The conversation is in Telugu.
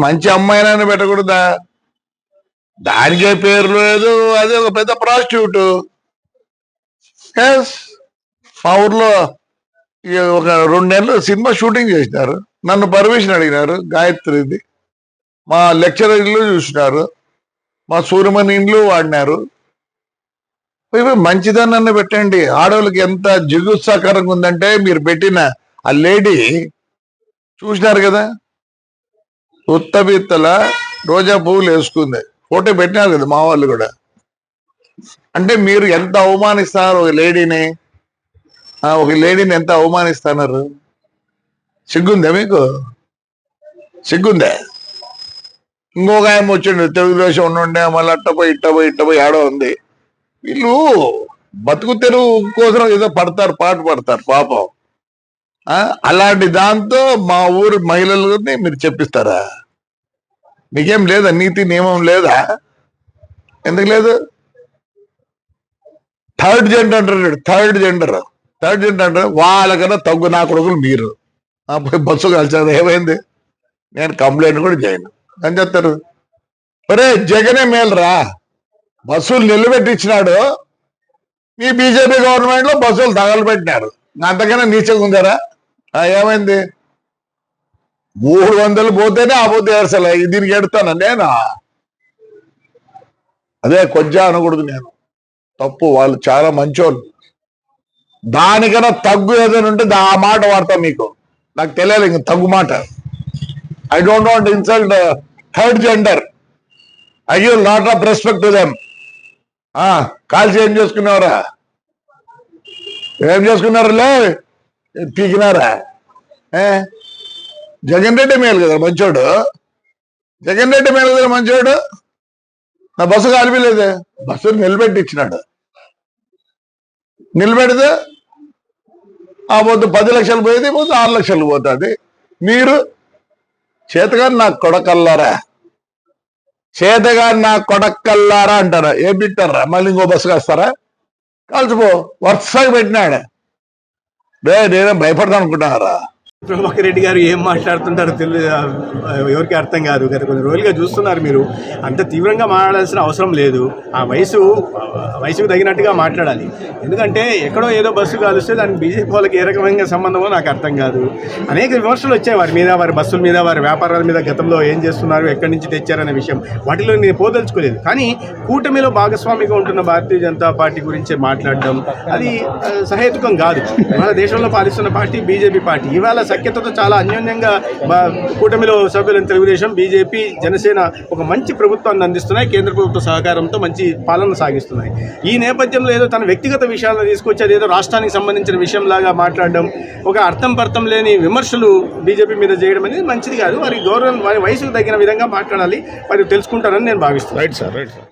మంచి అమ్మాయినని పెట్టకూడదా? దానికే పేరు లేదు, అది ఒక పెద్ద ప్రాస్టిట్యూట్. మా ఊర్లో ఒక 2 నెలలు సినిమా షూటింగ్ చేసినారు. నన్ను పర్మిషన్ అడిగినారు. గాయత్రిది మా లెక్చరర్ ఇల్లు చూసినారు, మా సూర్యమణి ఇండ్లు వాడినారు. మంచిదన్న పెట్టండి. ఆడవాళ్ళకి ఎంత జిగుత్సాకరంగా ఉందంటే మీరు పెట్టిన ఆ లేడీ చూసినారు కదా, ఉత్తబిత్తల రోజా పువ్వులు వేసుకుంది, ఫోటో పెట్టినారు కదా మా వాళ్ళు కూడా. అంటే మీరు ఎంత అవమానిస్తున్నారు ఒక లేడీని ఎంత అవమానిస్తున్నారు? సిగ్గుందా మీకు? సిగ్గుందా? ఇంకొక ఆయన వచ్చిండు, తెలుగుదేశం ఉండే, మళ్ళీ ఇట్టపోయి ఆడో ఉంది. వీళ్ళు బతుకు తెరువు కోసం ఏదో పాట పడతారు పాపం. అలాంటి దాంతో మా ఊరు మహిళలని మీరు చెప్పిస్తారా? మీకేం లేదా? నీతి నియమం లేదా? ఎందుకు లేదు? థర్డ్ జెండర్ అంటారు. వాళ్ళకన్నా తగ్గు నా కొడుకులు మీరు. పోయి బస్సు కలిసారు, ఏమైంది? నేను కంప్లైంట్ కూడా చేయను అని చెప్తారు. ఒరే జగనే మేలురా, బస్సులు నిలబెట్టించినాడు. మీ బీజేపీ గవర్నమెంట్ లో బస్సులు తగలబెట్టినారు. అంతకన్నా నీచంగా ఉందారా? ఏమైంది? 300 పోతేనే ఆపోతే అసలు దీనికి ఎడతాను నేను. అదే కొంచెం అనకూడదు, నేను తప్పు. వాళ్ళు చాలా మంచోళ్ళు. దానికన్నా తగ్గు ఏదైనా ఉంటే ఆ మాట వాడతా. మీకు నాకు తెలియాలి ఇంక తగ్గు మాట. I don't want insult third gender. I give lot of respect to them. కాల్చి ఏం చేసుకున్నారా? ఏం చేసుకున్నారులే, పీకినారా? జగన్ రెడ్డి మేలు కదా మంచోడు. నా బస్సు కాలిపోలేదే, బస్సు నిలబెట్టించినాడు. నిలబెడితే ఆ పొద్దు 10 లక్షలు పోయేది, పొద్దు 6 లక్షలు పోతుంది. మీరు చేతగాని నా కొడకల్లారా అంటారా? ఏం పెట్టారా? మళ్ళీ ఇంకో బస్సు కాస్తారా? కలిసిపో. వరుసగా పెట్టినాడు. నేనే భయపడతాను అనుకుంటున్నారా? ప్రభాకర్ రెడ్డి గారు ఏం మాట్లాడుతుంటారో ఎవరికి అర్థం కాదు. గత కొన్ని రోజులుగా చూస్తున్నారు మీరు. అంత తీవ్రంగా మాట్లాడాల్సిన అవసరం లేదు. ఆ వయసుకు తగినట్టుగా మాట్లాడాలి. ఎందుకంటే ఎక్కడో ఏదో బస్సు కాలుస్తే దానికి బీజేపీ వాళ్ళకి ఏ రకమైన సంబంధమో నాకు అర్థం కాదు. అనేక విమర్శలు వచ్చాయి వారి మీద, వారి బస్సుల మీద, వారి వ్యాపారాల మీద. గతంలో ఏం చేస్తున్నారు, ఎక్కడి నుంచి తెచ్చారనే విషయం వాటిలో నేను పోదలుచుకోలేదు. కానీ కూటమిలో భాగస్వామిగా ఉంటున్న భారతీయ జనతా పార్టీ గురించి మాట్లాడడం అది సహేతుకం కాదు. మన దేశంలో పాలిస్తున్న పార్టీ బీజేపీ పార్టీ. ఇవాళ సఖ్యతతో చాలా అన్యోన్యంగా కూటమిలో సభ్యులను తెలుగుదేశం, బీజేపీ, జనసేన ఒక మంచి ప్రభుత్వాన్ని అందిస్తున్నాయి. కేంద్ర ప్రభుత్వ సహకారంతో మంచి పాలన సాగిస్తున్నాయి. ఈ నేపథ్యంలో ఏదో తన వ్యక్తిగత విషయాలను తీసుకొచ్చి అదేదో రాష్ట్రానికి సంబంధించిన విషయంలాగా మాట్లాడడం, ఒక అర్థం పర్థం లేని విమర్శలు బీజేపీ మీద చేయడం అనేది మంచిది కాదు. వారి గౌరవం, వారి వయసుకు తగిన విధంగా మాట్లాడాలి. వారు తెలుసుకుంటారని నేను భావిస్తున్నాను. Right sir.